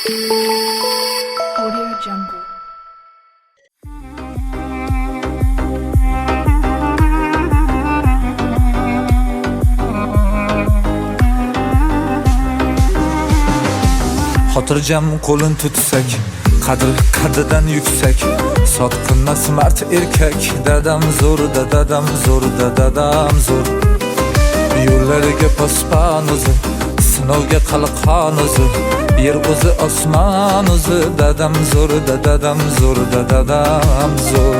Audio Jungle. Xotirjam qo'lin tutsak, qadridan yuksak, sotqinmas mard erkak. Dadam zo'r, dadam zo'r, dadam zo'r. Yo'llariga pospan o'zi, sinovga qalqon o'zi, yer o'zi osmon o'zi. Dadam zo'r, dadam zo'r, dadam zo'r.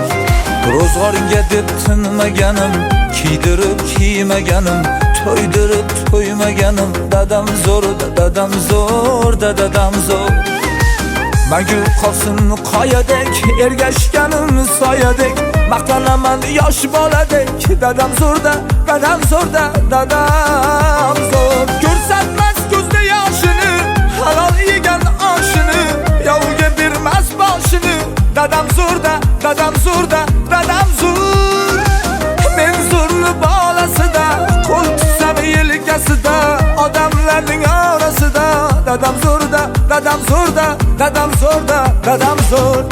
Ro'zg'orga deb tinmaganim, kiydirib kiymaganim, to'ydirib to'ymaganim. Dadam zo'r, dadam zo'r, dadam zo'r. Magu qolsin qoyadek, ergashganim soyadek, maqtanaman yosh boladek. Dadam zo'rda, dadam zo'rda, dadam zo'r. Ko'rsatmas ko'zda yoshini, halol yegan oshini, yovga bermas boshini. Dadam zo'rda, dadam zo'rda, dadam zo'r. Men zo'rni bolasida, qo'l tutsam yelkasida, odamlarning orasida. Dadam zo'rda, dadam zo'rda, dadam zo'rda, dadam zo'r.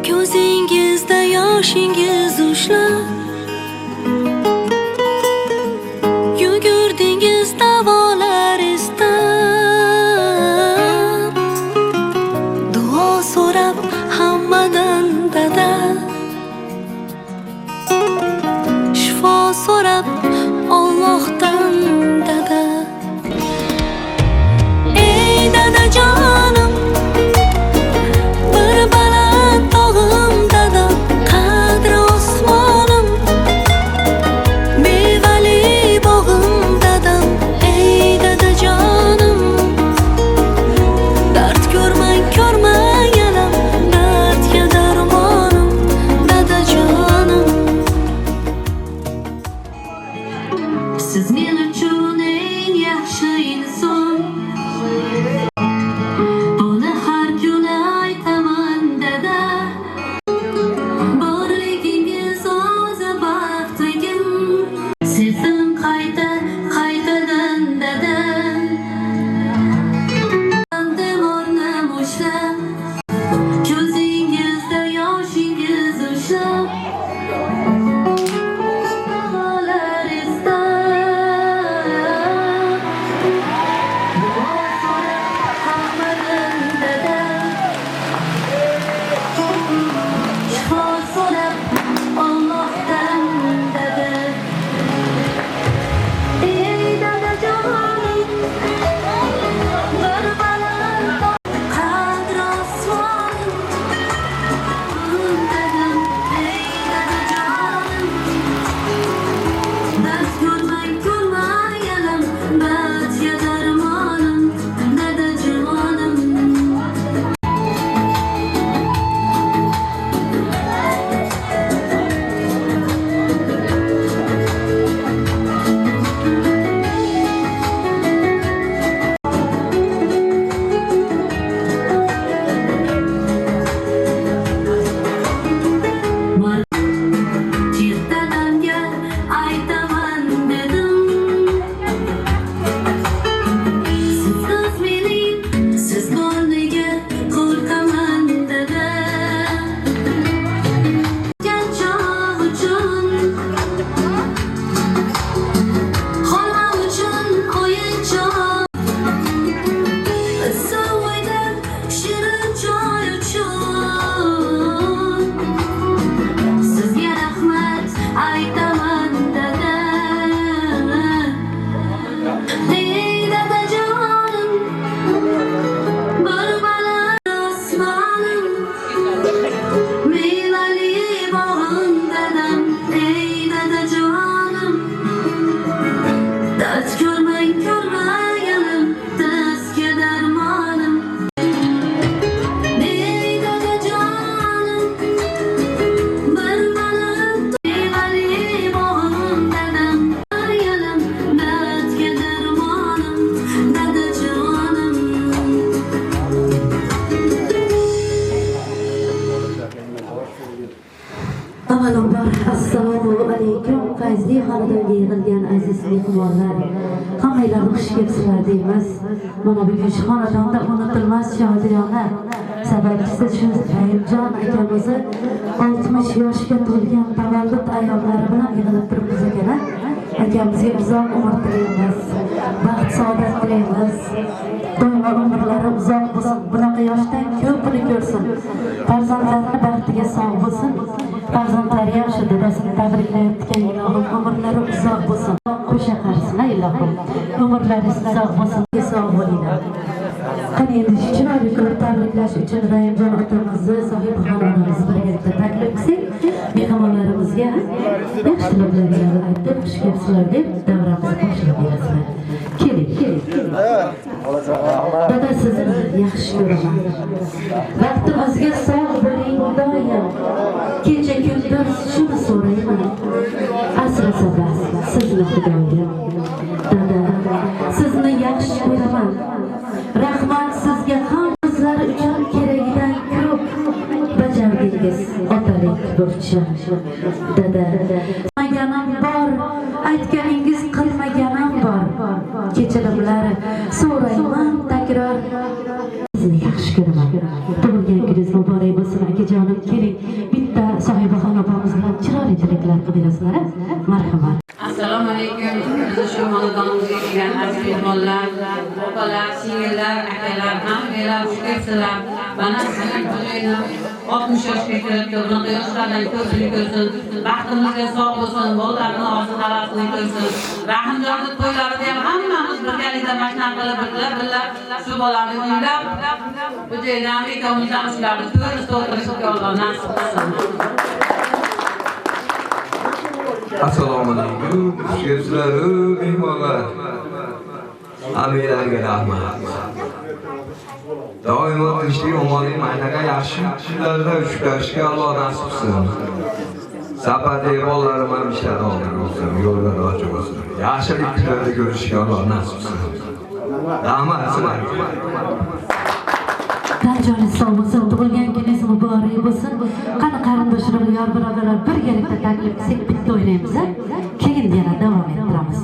Ko'zingizda yoshingiz ushlab, yugurdingiz davolar istab, duo so'rab hammadan dada, shifo so'rab Allohdan dada. Ey dadajonim, bir baland tog'im dadam, qadri osmonim, fayzli xonadonga yig'ilgan aziz mehmonlar, hammanglarni xush kelibsizlar deymiz. Mana bugun shu xonadonda unutilmas shodirona sababchisi shu Rahimjon akamizni 60 yoshga to'lgan tavallud ayollari bilan yig'ilib turibmiz ekan. Akamizga uzoq umr tilaymiz, baxt saodat tilaymiz. Doimo umrlari uzoq bo'lsin, bunaqa yoshdan ko'pini ko'rsin. Farzandlarini baxtiga sog' bo'lsin. Farzandlari yaxshi dadasini tabriklayotgan ilohim umrlari uzoq bo'lsin. Qo'sha qarsin ilohim. Umrlaringiz uzoq bo'lsin, sog' bo'linglar. Qani endi chiroyli qilib tabriklash uchun Rahimjon otamizni sohibxonamiz birgalikda taklif qilsak, mehmonlarimizga yaxshi tilaklarni aytib, xush kelibsizlar deb davramizni boshlab berasizlar. Keling. Dada sizni yaxshi ko'raman. Vaqtimizga sog' bo'ling doim. Kecha kunduz shuni so'rayman. Asrasa bas sizni Xudoga. Dada, sizni yaxshi ko'raman. Rahmat sizga ham bizlar uchun keragidan ko'p bajardingiz otalik burchi. Dada, qilmaganim bor, aytganingiz qilmaganim bor. Kechirimlar so'rayman takror. Sizni yaxshi ko'raman. Tug'ilgan kuningiz muborak bo'lsin akajonim. Keling, bitta sohibaxon opamiz bilan chiroyli tilaklar qilib berasizlar. Marhamat. Assalomu alaykum. Bizni shu xonadonimizga kelgan aziz mehmonlar, opalar, singillar, akalar, hammalar xush kelibsizlar. Mana sizning qo'yinglar 60 yoshga kirib, bunaqa yoshlardan ko'pini ko'rsin. Baxtimizga sog' bo'lsin, bolalarni orzu havasini ko'rsin. Rahimjonning to'ylarida ham hammamiz birgalikda mashina qilib birga shu bolani o'ynab, bu joydan ikkovimizdan shularni ko'rib o'tirishga Alloh nasib qilsin. Assalomu alaykum. Xush kelibsizlar mehmonlar. Hammalarga rahmat. Doimo tinchlik, omonlik, maynaga yaxshi ishlarda ushlashga Alloh nasib qilsin. Safarda bolalarım ham ishlari oldin bo'lsin, yo'llar ochiq bo'lsin. Yaxshilik kunlarda ko'rishga Alloh nasib qilsin. Rahmat sizlarga. Joningiz sog' bo'lsin, tug'ilgan kuningiz muborak bo'lsin. Qani qarindoshlar, yor birodarlar birgalikda taklif qilsak bitta o'ynaymiz. Keyin yana davom ettiramiz.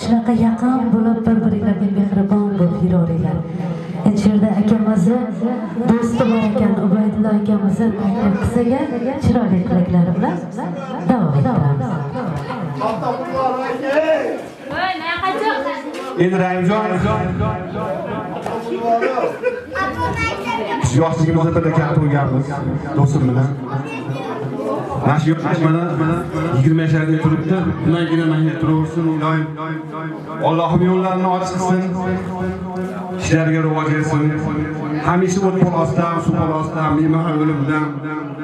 shunaqa yaqin bo'lib bir-biringlarga mehribon bo'lib yuravringlar. Enişte akamizni do'sti bor ekan, Ubaydulla akamizni taklif qilsaga chiroyli tilaklari bilan davom ettiramiz. Endi Rahimjon yoshligimizda birga katta bo'lganmiz do'stim bilan. Mana shu yoshligimda 20 yoshlarda turibdi. Bundan menga turaversin, iloyim. Allohim yo'llarini ochiq qilsin. Ishlariga rivoj bersin. Hamisha o't polosdan, suv polosdan, mehmon o'limdan,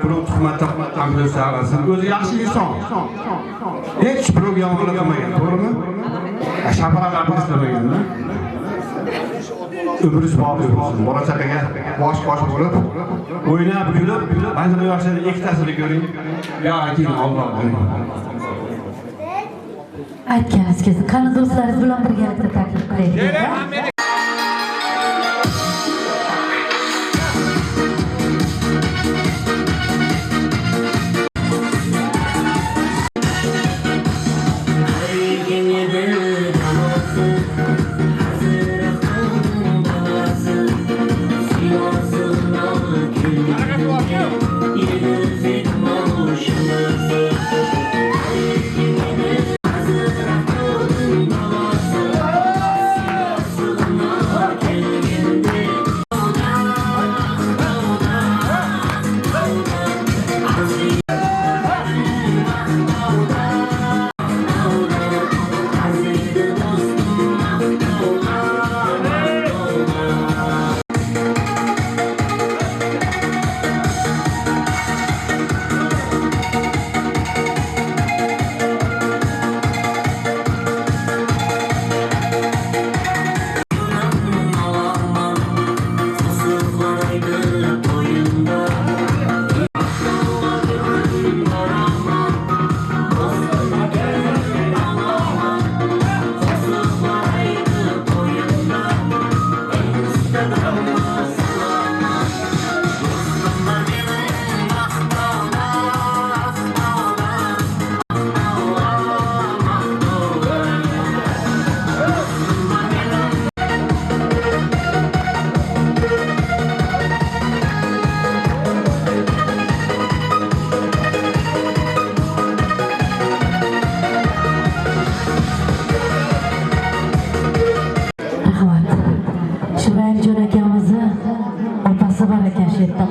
pul tuhmatdan saqlasin. O'zi yaxshi inson. Hech birovga yomonlik qilmagan, to'g'rimi? Shafarat qilmagan-da. Ömrünüz bağlı olsun. Bora çakaga boş bo'lib, o'ynab kulib, ba'zi yoshlarda ikkitasini ko'ring. Yo, keyin Allohdan. Aytganingiz, qani do'stlaringiz bilan birgalikda taklif qilaylik.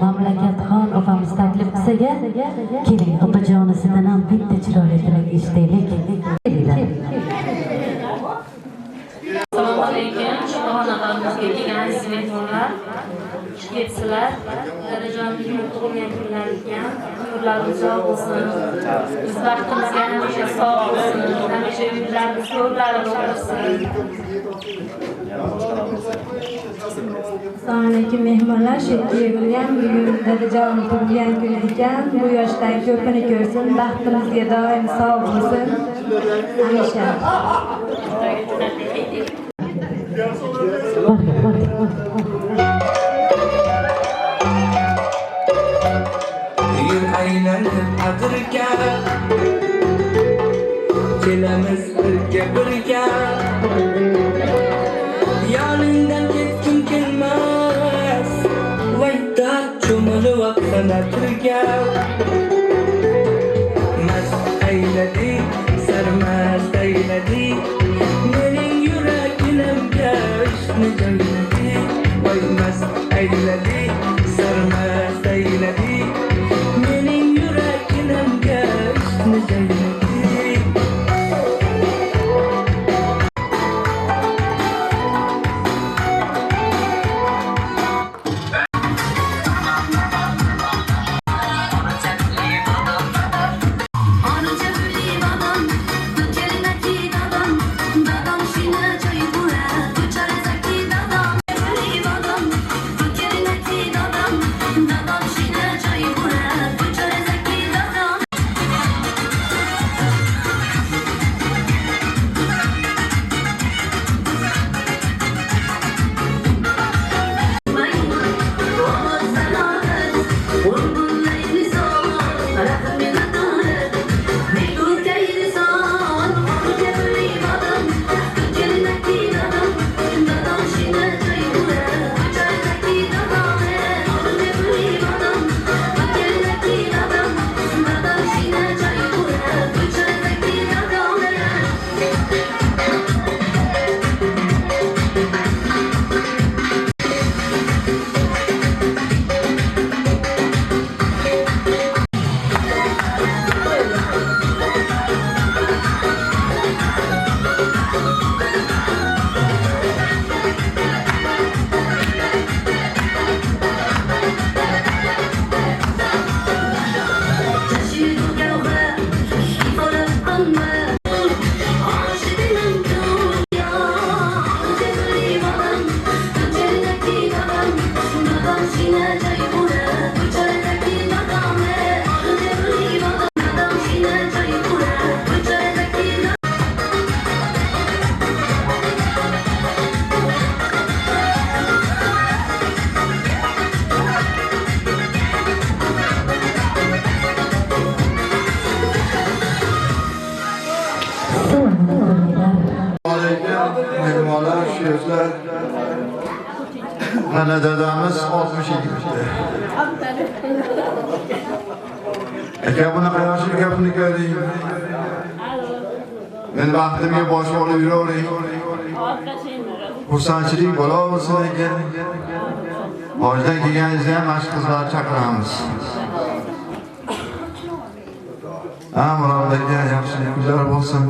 Mamlakatxon opamiz taklif qilsaga keling, opajonisidan ham bitta chiroyli tilak eshitaylik. Assalomu alaykum. Xonadonimizga kelgan aziz mehmonlar, xush kelibsizlar. Dadajonim tug'ilgan kunlar ekan. Kunlarimiz sog' bo'lsin. Biz baxtimizga hamisha sog' bo'lsin. Hamisha uylarimiz ko'rlarimiz bo'lsin. Assalomu alaykum mehmonlar, Shekki bo'lgan bugun dadajonim tug'ilgan kun ekan. Bu yoshdagi ko'pini ko'rsin, baxtimizga doim sog' bo'lsin. Hamisha. Yıl aylanib adirga kelamiz birga yoningdan ketgim kelmas vayda cho'milib qanatirga mast ayladi sarmast ayladi mening yuragimga ishni joyladi voy mast ayladi sarmast ayladi mening yuragimga ishni joyladi Mana dadamiz 62. Aka bunaqa yoshlik gapini ko'ring. Men vaqtimga bosh olib yuravering. Xursandchilik bo'la olsin aka. Hojdan kelganingizda ham mashq qizlar chaqiramiz. Murodaka yaxshi kunlar bo'lsin.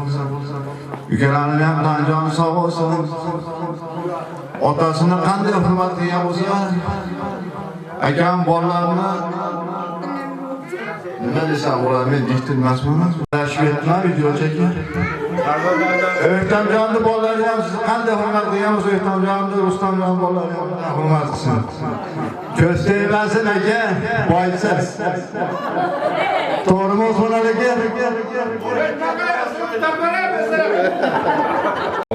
Ukalarim ham tanjoni sog' bo'lsin. Otasini qanday hurmat qilgan bo'lsa, akam bolalarini nima desam bo'ladi, men diktilmasman. Tashviqlar video chekkan. O'ktamjonni bolalari ham sizni qanday hurmat qilgan bo'lsa, O'ktamjonni, Rustamjon bolalari ham hurmat qilsin. Ko'z tegmasin aka, boysiz. To'g'rimi Usmonali aka?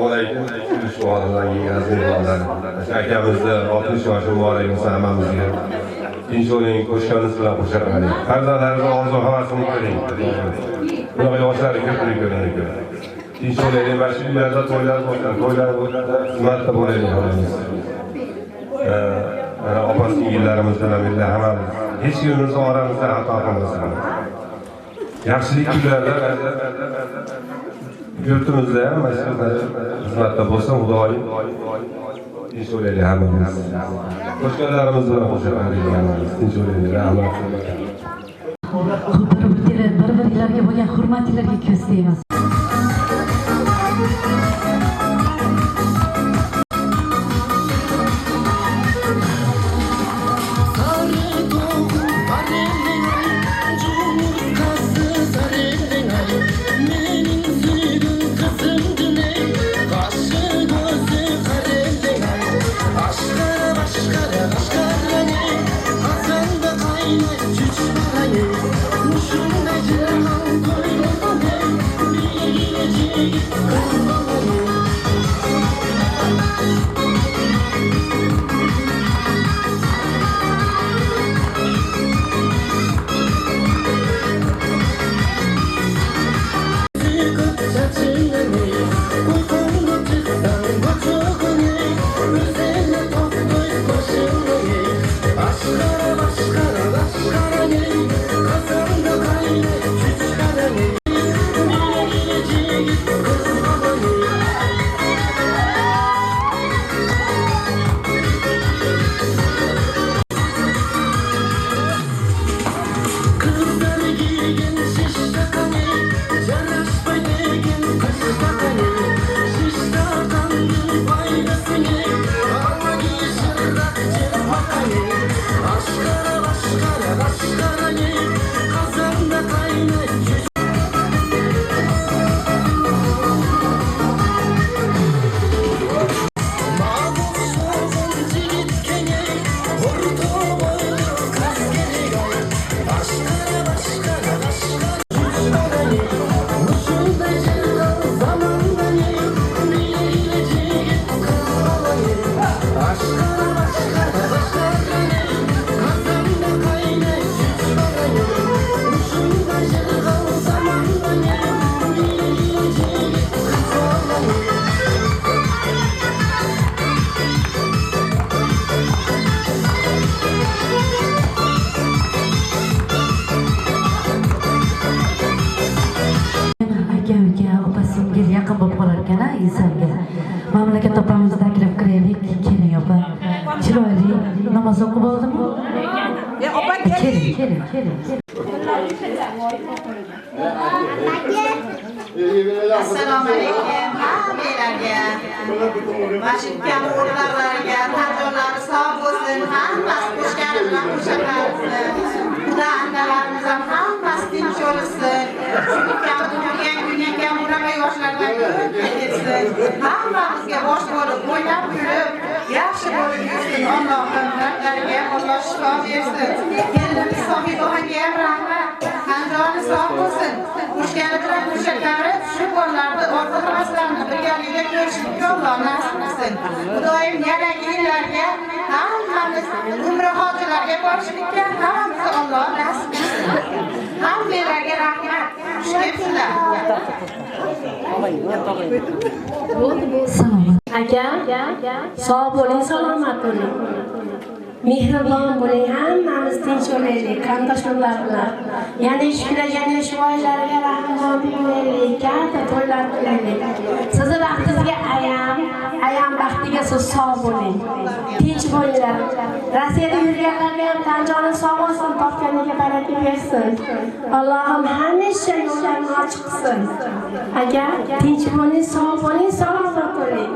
Alaykum, shu xonadon aziz mehmonlar. Akamizni 60 yoshi muborak bo'lsin hammamizga. Tinch bo'ling, qo'shganingiz bilan qo'shaqaling. Farzandlaringizni orzu havasini ko'ring. Bunaqa yoshlarni ko'pini ko'ring. Tinch bo'laylik, mana shu uylarda to'ylar xizmatda bo'laylik hammamiz. Opa-singillarimiz bilan birga hammamiz hech kimimiz oramizda xato qilmasin. Yaxshilik kunlarda yurtimizda ham mana shu xizmatda bo'lsin, Xudoyim tinch bo'laylik hammamiz. Qo'shganlarimiz bilan qo'shaqalaylik hammamiz. Tinch bo'laylik hammamiz. Bir-birlariga bo'lgan hurmatlarga ko'z tegmas. Yaqin bo'lib qolar ekan-a insonga. Mamlakat opamizni taklif qilaylik, keling opa. Chiroyli namoz o'qib oldimmi? Opa keling. Assalomu alaykum. Hammalarga. Mashikam o'rlarlarga, tanjonlari sog' bo'lsin. Hammasi qo'shgani bilan qo'shaqarsin. Xudo analarimiz ham hammasi tinch bo'lsin. Chunki tug'ilgan kunga bunaqa yoshlardan ko'p ketsin. Hammamizga bosh bo'lib, o'ynab yurib, yaxshi bo'lib yursin. Allohim ularga Alloh shifo bersin. Kelinimiz Sohibaxonga ham rahmat. Tanjoni sog' bo'lsin. Qo'shgani bilan qo'shaqarib, shu bolalarni orzu havaslarini birgalikda ko'rishlikka Alloh nasib qilsin. Xudoyim yanagi yillarga hammamiz umra hojilarga borishlikka hammamizga Alloh nasib qilsin. Hammalarga rahmat. Xush kelibsizlar. Salom. aka, sog' bo'ling, salomat bo'ling. Mehribon bo'ling, hammamiz tinch bo'laylik, qarindoshlar bilan. Yana ish kulagan shoirlarga rahmon tinglaylik, katta to'ylar qilaylik. Sizni vaqtingizga ayam baxtiga siz sog' bo'ling. Tinch bo'linglar. Rossiyada yurganlarga ham tanjonim sog' bo'lsin, topganiga baraka bersin. Allohim hamisha yo'llarini ochiq qilsin. Aka, tinch bo'ling, sog' bo'ling, salomat bo'ling.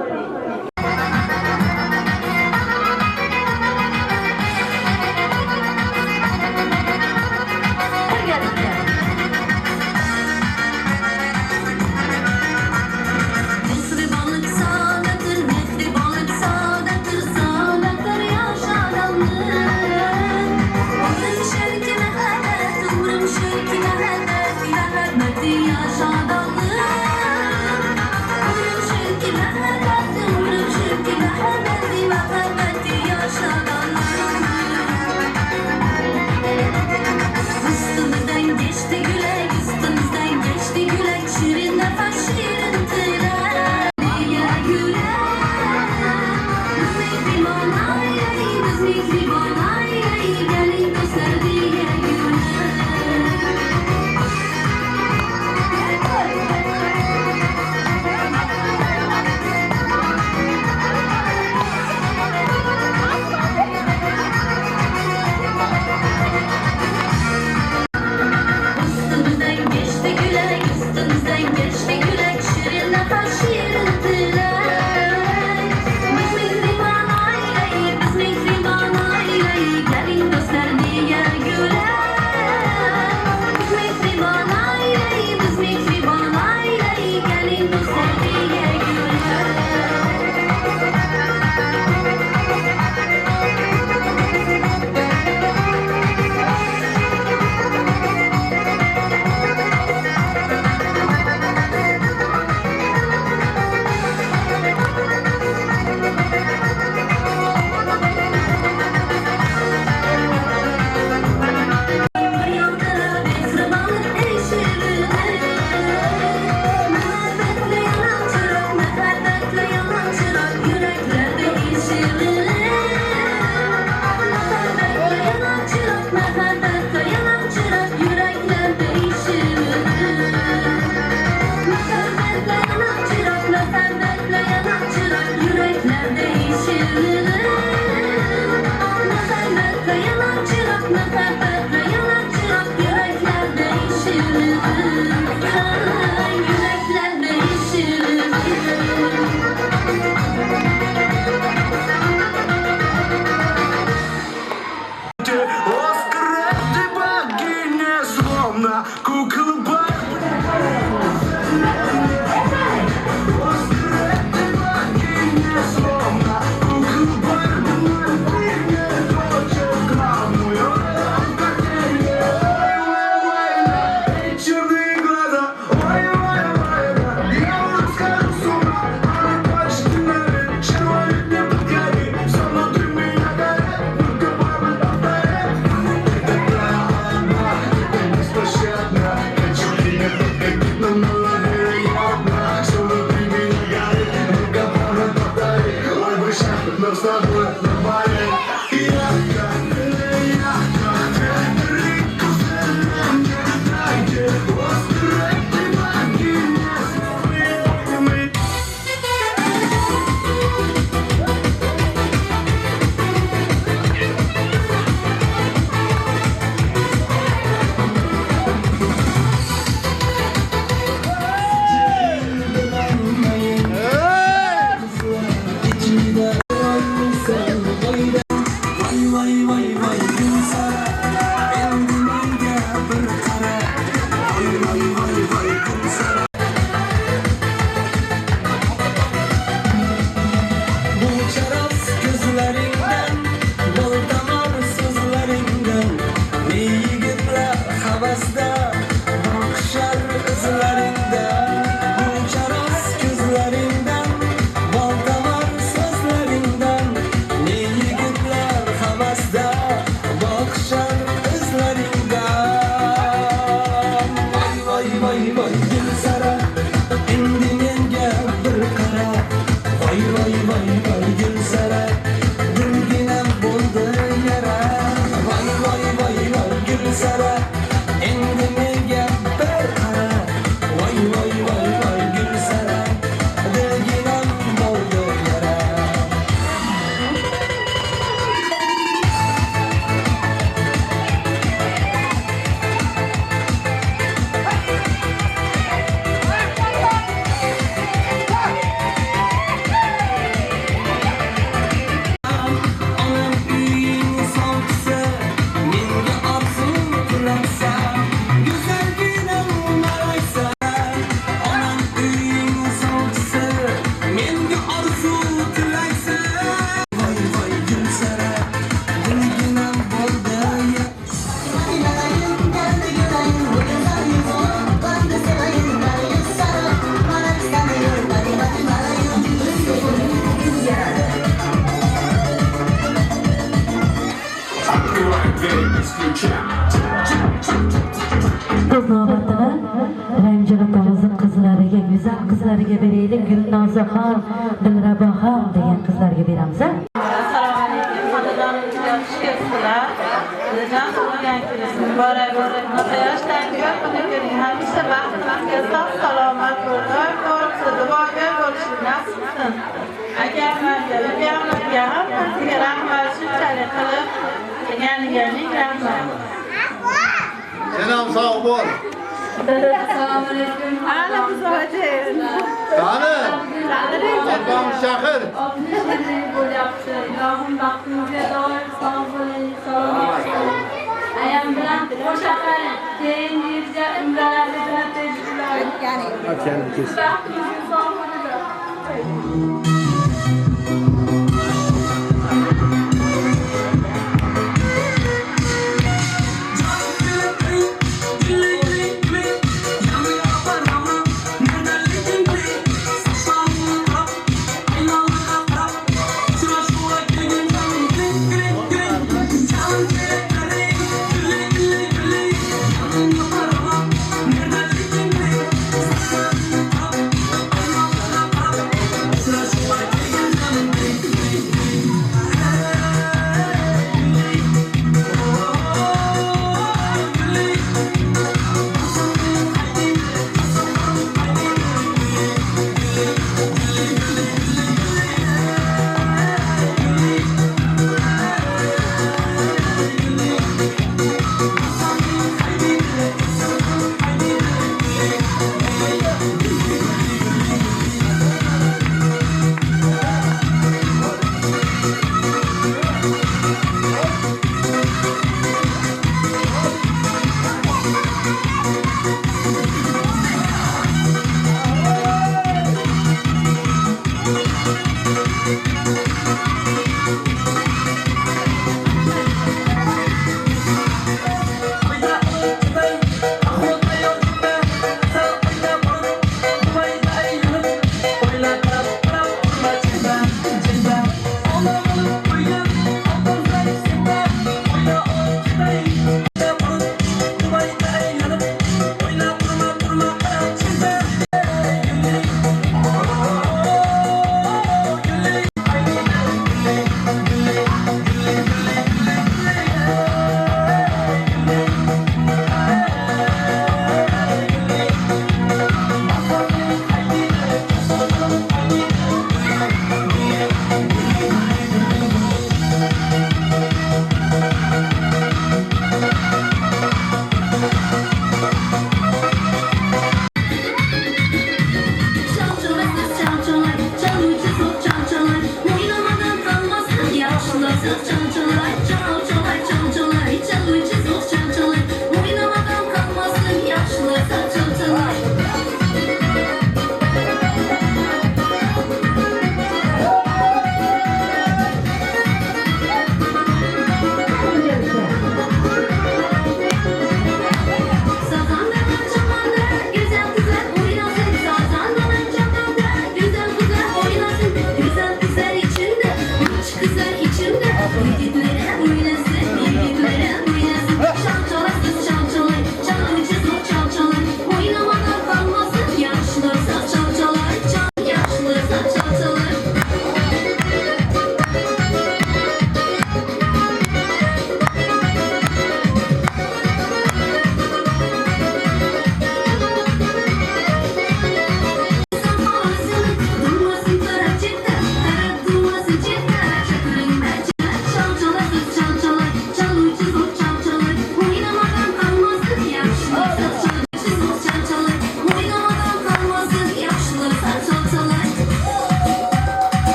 Vay vay qizlariga beraylik. Gulnozaxon, Dilraboxon degan qizlarga beramiz. Assalomu alaykum. Xonadonimizga xush kelibsizlar. Jon tug'ilgan kuningiz muborak bo'lsin. Yoshdan ko'p ko'ring. Hamisha baxtimizga sog' salomat bo'lib, ko'ribsiz, duoga bo'lishni nasib qilsin. Akamlarga, ukamlarga, hammasiga rahmat, shunchalik qilib kelganiga ming rahmat. Sen ham sog' bo'l. Assalomu alaykum. Alaykum assalom. Qani? Otam shahar. Bo'lyapti. Ilohim baxtimizga doim sog' bo'ling, salomat bo'ling. Ayam bilan qo'sha qiling. Keyin yurja umralarga bilan tejiblar. Baxtimizga sog' bo'ling. Let's go.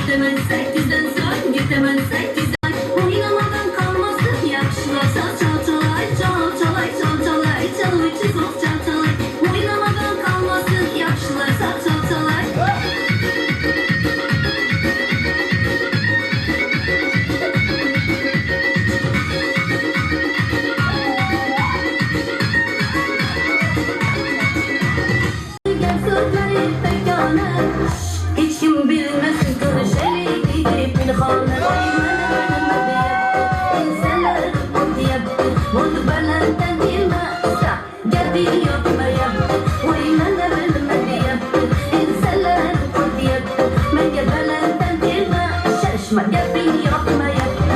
Gitaman 8'den so'ng, gitaman 8'dan o'ynamadan qolmasin yaxshilar chalchalay, chalchalay, chalchalay, chaluvchi zo'q chalchalay, o'ynamadan qolmasin yaxshilar chalchalay. Hiç kim bilmesin konuşalım gidip pinhane insanlar onu yaptı onu benden bilmezse geldi yapma yaptı oynana bilmedi yaptı insanlar onu yaptı ben benden bilmez şaşma geldi yapma yaptı.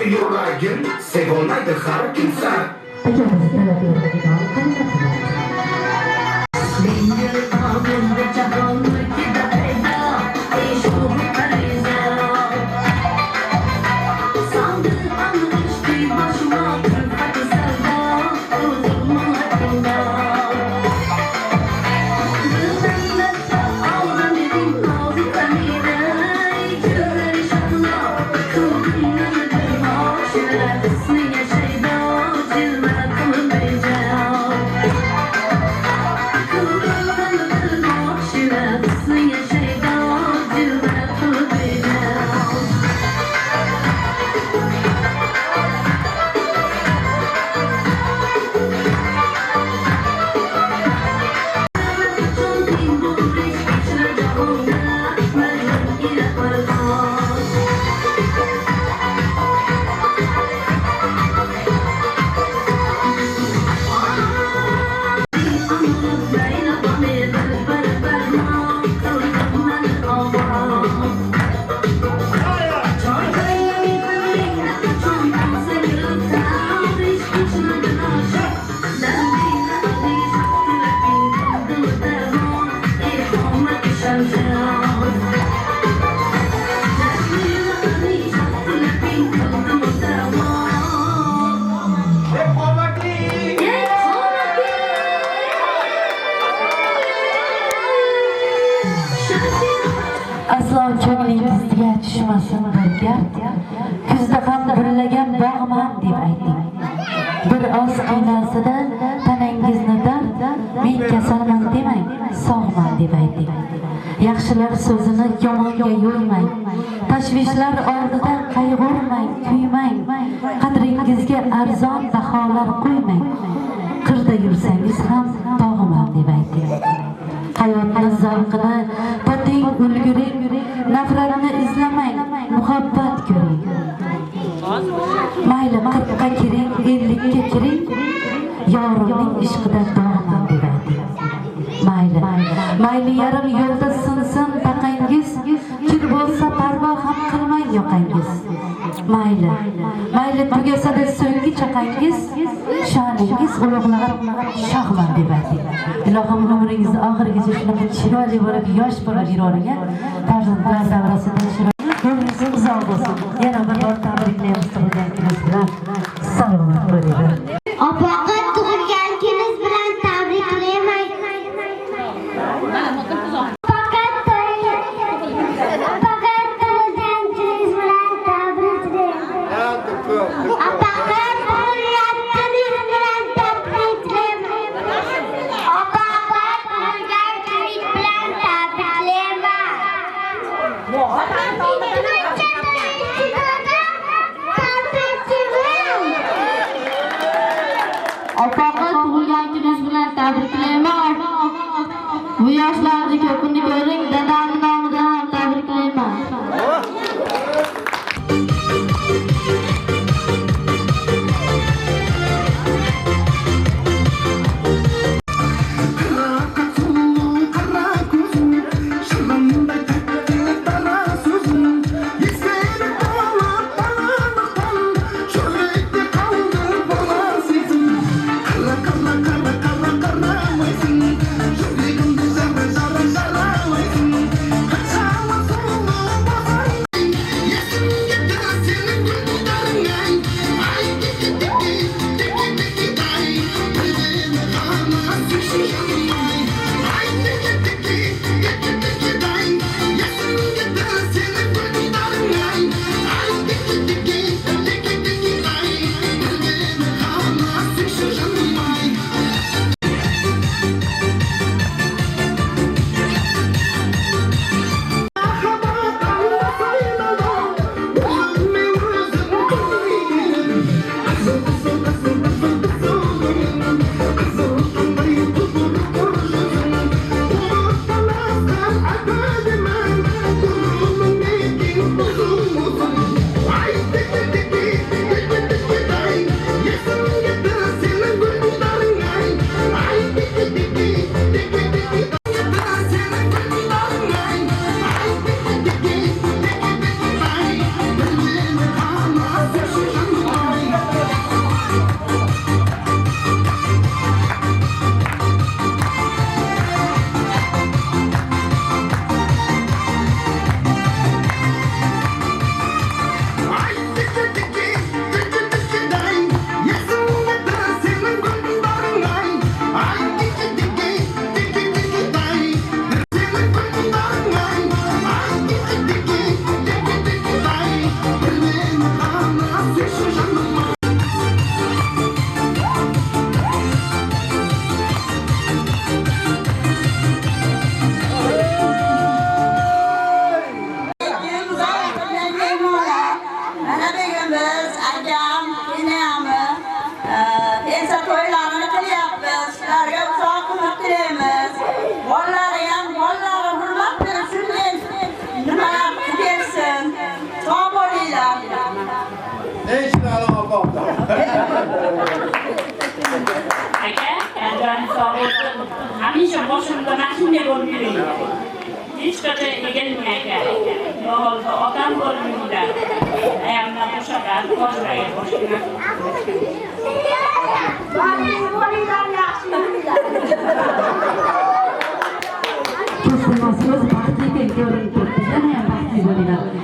Yuragim sevolmaydi har kimsa. Aslo ko'nglingizga tushmasin bir gap. Kuzda ham gullagan bog'man deb ayting. Bir oz qiynalsa-da tanangizni dard, men kasalman demang, sog'man deb ayting. Yaxshilar so'zini yomonga yo'ymang. Tashvishlar oldida qayg'urmang, kuymang. Qadringizga arzon baholar qo'ymang. Qirda yursangiz ham tog'man deb ayting. Hayotning zavqini toting, ulguring, nafratni izlamang, muhabbat ko'ring. Mayli 40 ga kiring, 50 ga kiring, yorimning ishqida dog'man deb ayting. Mayli yarim yo'lda sinsin taqangiz, kir bo'lsa parvo ham qilmang yoqangiz. Mayli tugasada so'nggi chaqangiz, sha'ningiz ulug'lab shohman deb ayting. Ilohim umringizni oxirigacha shunaqa chiroyli bo'lib, yosh bo'lib yuravergan farzandlar davrasida umringiz uzoq bo'lsin. Yana bir bor tabriklaymiz tug'ilgan kuningiz bilan. Salomat bo'linglar. Opaga tug'ilgan kuningiz bilan tabriklayman. Bu yoshlarni ko'pini ko'ring, dadamning nomidan ham tabrik aytma. Hamisha boshimda mashina bo'lib yuradi. Hech qachon egilmaydi. Yo'lda odam bo'lmaydi. Ayamdan bo'shaqar, qo'shlarga boshqa. So'z baxtli ko'rinib turibdi. Yana ham baxtli bo'linglar.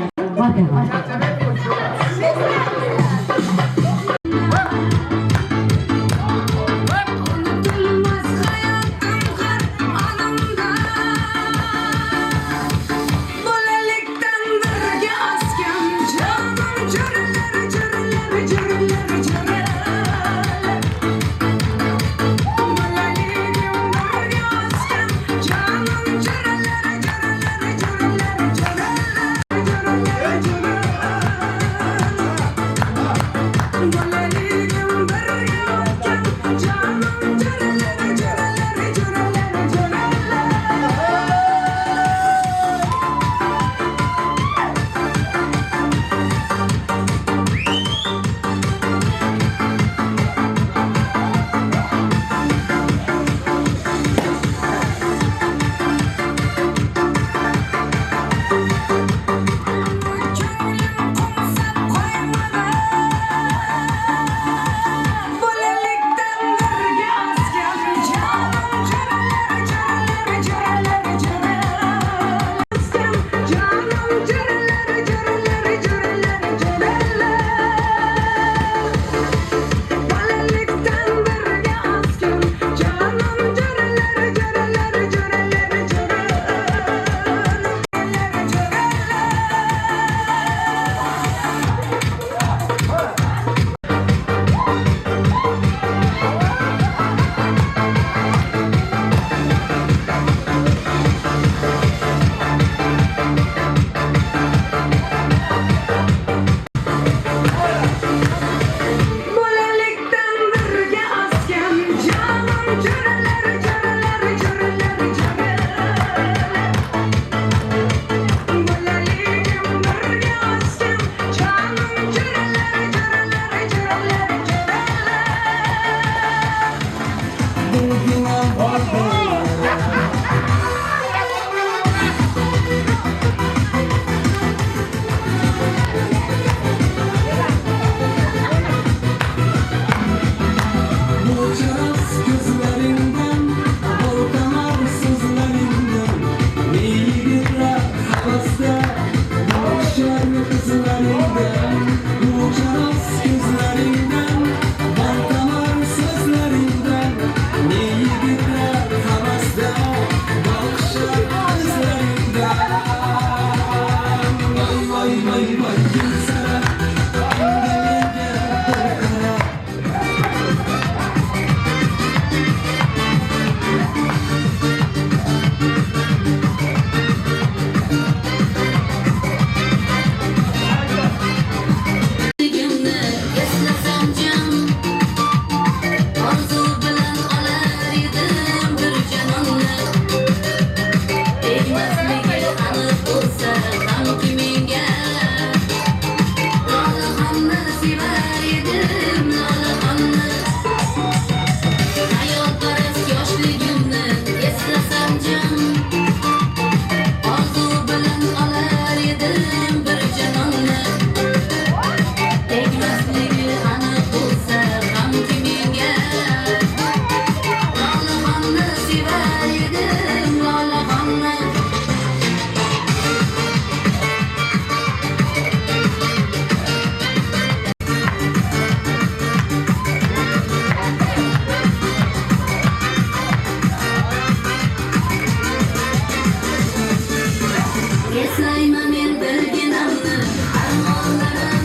Eslayman men bir ginamni, armonlarim